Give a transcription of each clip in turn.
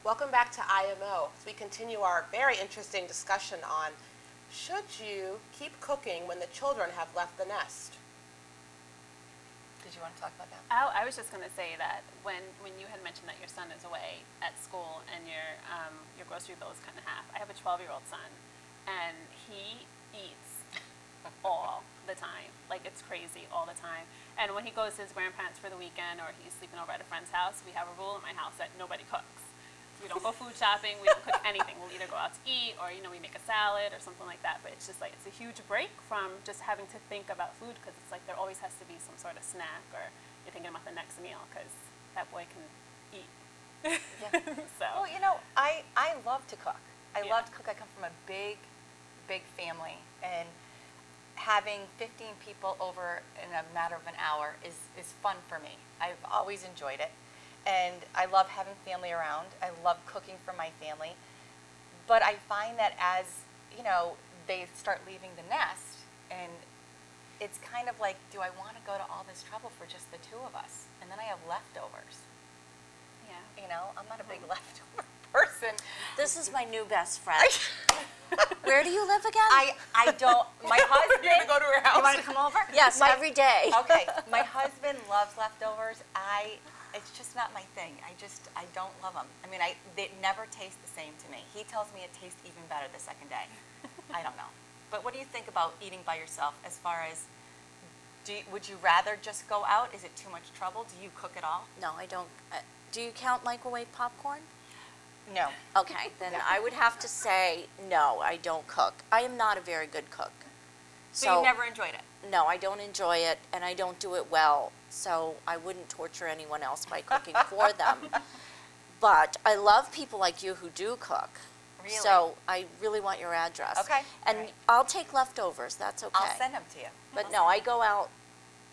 Welcome back to IMO as we continue our very interesting discussion on should you keep cooking when the children have left the nest? Did you want to talk about that? I was just going to say that when you had mentioned that your son is away at school and your grocery bill is cut in half, I have a 12-year-old son, and he eats all the time. Like, it's crazy all the time. And when he goes to his grandparents for the weekend or he's sleeping over at a friend's house, we have a rule in my house that nobody cooks. We don't go food shopping, we don't cook anything. We'll either go out to eat or, we make a salad or something like that. But it's just like, it's a huge break from just having to think about food, because it's like there always has to be some sort of snack, or you're thinking about the next meal, because that boy can eat. Yeah. So. Well, I love to cook. I love to cook. I come from a big family, and having 15 people over in a matter of an hour is fun for me. I've always enjoyed it. And I love having family around. I love cooking for my family. But I find that as, they start leaving the nest, and it's kind of like, do I want to go to all this trouble for just the two of us? And then I have leftovers. Yeah. I'm not a big leftover person. This is my new best friend. Where do you live again? I don't, my husband. You're going to go to her house? You want to come over? Yes, every day. Okay, my husband loves leftovers. It's just not my thing. I don't love them. I mean, they never taste the same to me. He tells me it tastes even better the second day. I don't know. But what do you think about eating by yourself as far as, would you rather just go out? Is it too much trouble? Do you cook at all? No, I don't. Do you count microwave popcorn? No. Okay, then I would have to say no, I don't cook. I am not a very good cook. So you never enjoyed it? No, I don't enjoy it, and I don't do it well, so I wouldn't torture anyone else by cooking for them. But I love people like you who do cook. Really? So I really want your address. Okay. And right. I'll take leftovers, that's okay. I'll send them to you. But no, I go out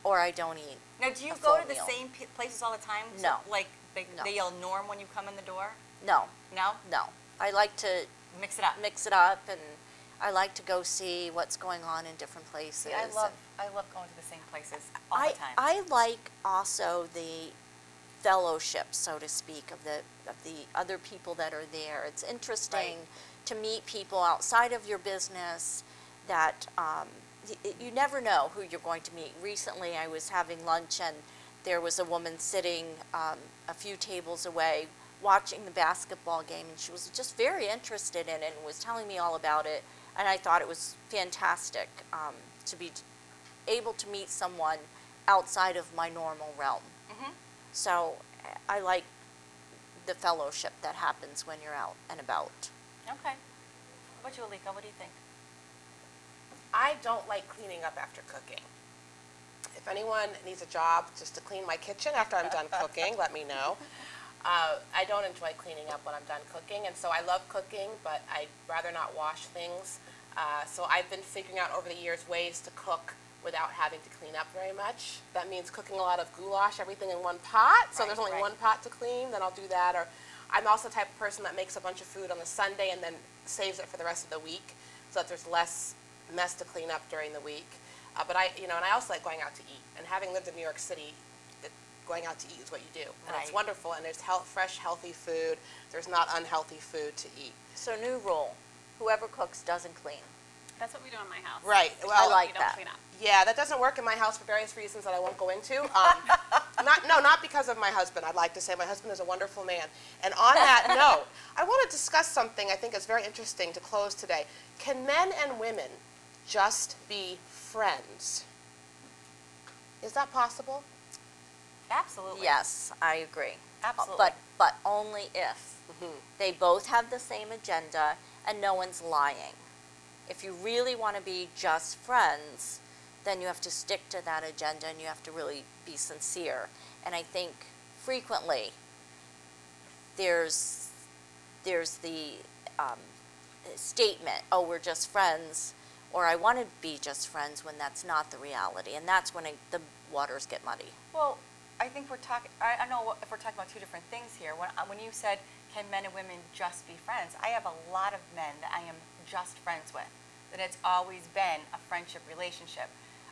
or I don't eat. Now, do you a go full to the meal. same places all the time? No. So, like, No. they yell Norm when you come in the door? No, No? no. I like to Mix it up. mix it up, and I like to go see what's going on in different places. See, I love going to the same places all the time. I like also the fellowship, so to speak, of the other people that are there. It's interesting to meet people outside of your business that you never know who you're going to meet. Recently, I was having lunch, and there was a woman sitting a few tables away watching the basketball game, and she was just very interested in it and was telling me all about it. And I thought it was fantastic to be able to meet someone outside of my normal realm. Mm-hmm. So I like the fellowship that happens when you're out and about. Okay. What about you, Alika? What do you think? I don't like cleaning up after cooking. If anyone needs a job just to clean my kitchen after I'm done cooking, let me know. I don't enjoy cleaning up when I'm done cooking, and so I love cooking, but I'd rather not wash things. So I've been figuring out over the years ways to cook without having to clean up very much. That means cooking a lot of goulash, everything in one pot, so there's only one pot to clean, then I'll do that. Or I'm also the type of person that makes a bunch of food on the Sunday and then saves it for the rest of the week so that there's less mess to clean up during the week. But and I also like going out to eat. And having lived in New York City, going out to eat is what you do. And it's wonderful, and there's fresh, healthy food. There's not unhealthy food to eat. So new rule, whoever cooks doesn't clean. That's what we do in my house. Right. Well, I like we don't that. clean up. Yeah, that doesn't work in my house for various reasons that I won't go into. Not because of my husband. I'd like to say my husband is a wonderful man. And on that note, I want to discuss something I think is very interesting to close today. Can men and women just be friends? Is that possible? Absolutely. Yes, I agree. Absolutely. But only if they both have the same agenda and no one's lying. If you really want to be just friends, then you have to stick to that agenda and you have to really be sincere. And I think frequently there's the statement, oh, we're just friends, or I want to be just friends, when that's not the reality. And that's when the waters get muddy. Well, I think we're talking, I don't know if we're talking about two different things here. When you said, can men and women just be friends? I have a lot of men that I am just friends with, that it's always been a friendship relationship.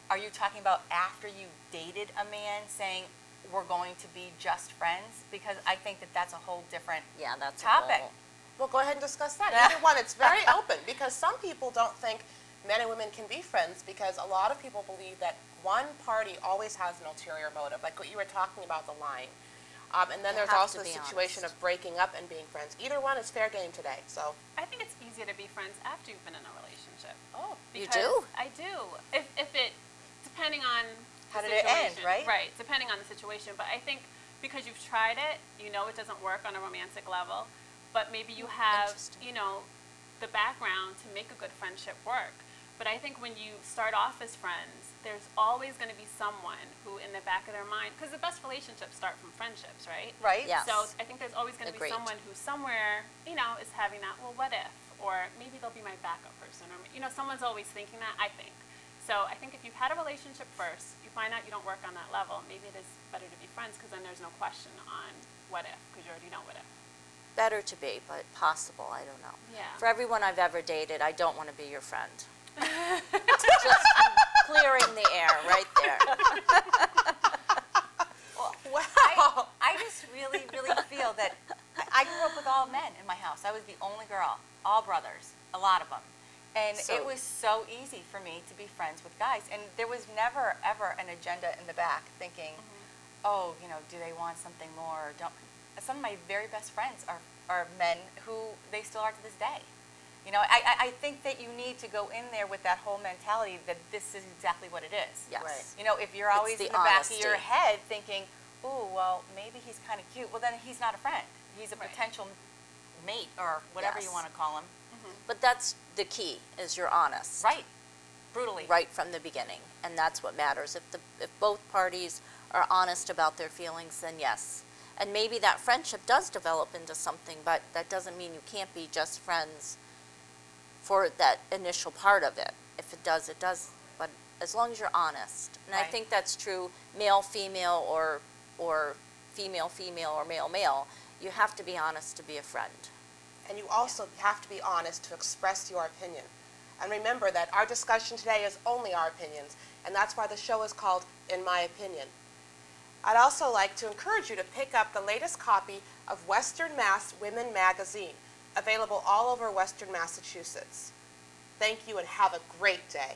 Are you talking about after you dated a man saying, we're going to be just friends, because I think that that's a whole different Yeah, that's a topic. whole- Well, go ahead and discuss that. Either one, it's very open, because some people don't think men and women can be friends, because a lot of people believe that one party always has an ulterior motive, like what you were talking about, the lying. And then You there's have also to the be situation honest. of breaking up and being friends. Either one is fair game today, so. I think it's easier to be friends after you've been in a relationship. Oh, You Because do? I do. If it, depending on How the did it end, situation. right? Right, depending on the situation. But I think because you've tried it, you know it doesn't work on a romantic level, but maybe you have, Interesting. you know, the background to make a good friendship work. But I think when you start off as friends, there's always going to be someone who, in the back of their mind, because the best relationships start from friendships, right? right? Yes. So I think there's always going to be Agreed. someone who somewhere, you know, is having that, well, what if? Or maybe they'll be my backup person. Or, you know, someone's always thinking that, I think. So I think if you've had a relationship first, you find out you don't work on that level, maybe it is better to be friends, because then there's no question on what if, because you already know what if. Better to be, but possible, I don't know. Yeah. For everyone I've ever dated, I don't want to be your friend. Just clearing the air right there. Wow. I just really, really feel that I grew up with all men in my house. I was the only girl, all brothers, a lot of them. And So- it was so easy for me to be friends with guys. And there was never, ever an agenda in the back thinking, oh, you know, do they want something more? Or don't. Some of my very best friends are men who they still are to this day. You know, I think that you need to go in there with that whole mentality that this is exactly what it is. Yes. Right. You know, if you're always the in the back of your honesty. head thinking, ooh, well, maybe he's kind of cute, well, then he's not a friend. He's a Right. potential mate or whatever you Yes. want to call him. But that's the key, is you're honest. Right. Brutally. Right from the beginning, and that's what matters. If both parties are honest about their feelings, then yes. And maybe that friendship does develop into something, but that doesn't mean you can't be just friends for that initial part of it. If it does, it does. But as long as you're honest, and I Right. think that's true male, female, or female, female, or male, male. You have to be honest to be a friend. And you also have to be honest to express your opinion. And remember that our discussion today is only our opinions, and that's why the show is called In My Opinion. I'd also like to encourage you to pick up the latest copy of Western Mass Women Magazine, available all over Western Massachusetts. Thank you and have a great day.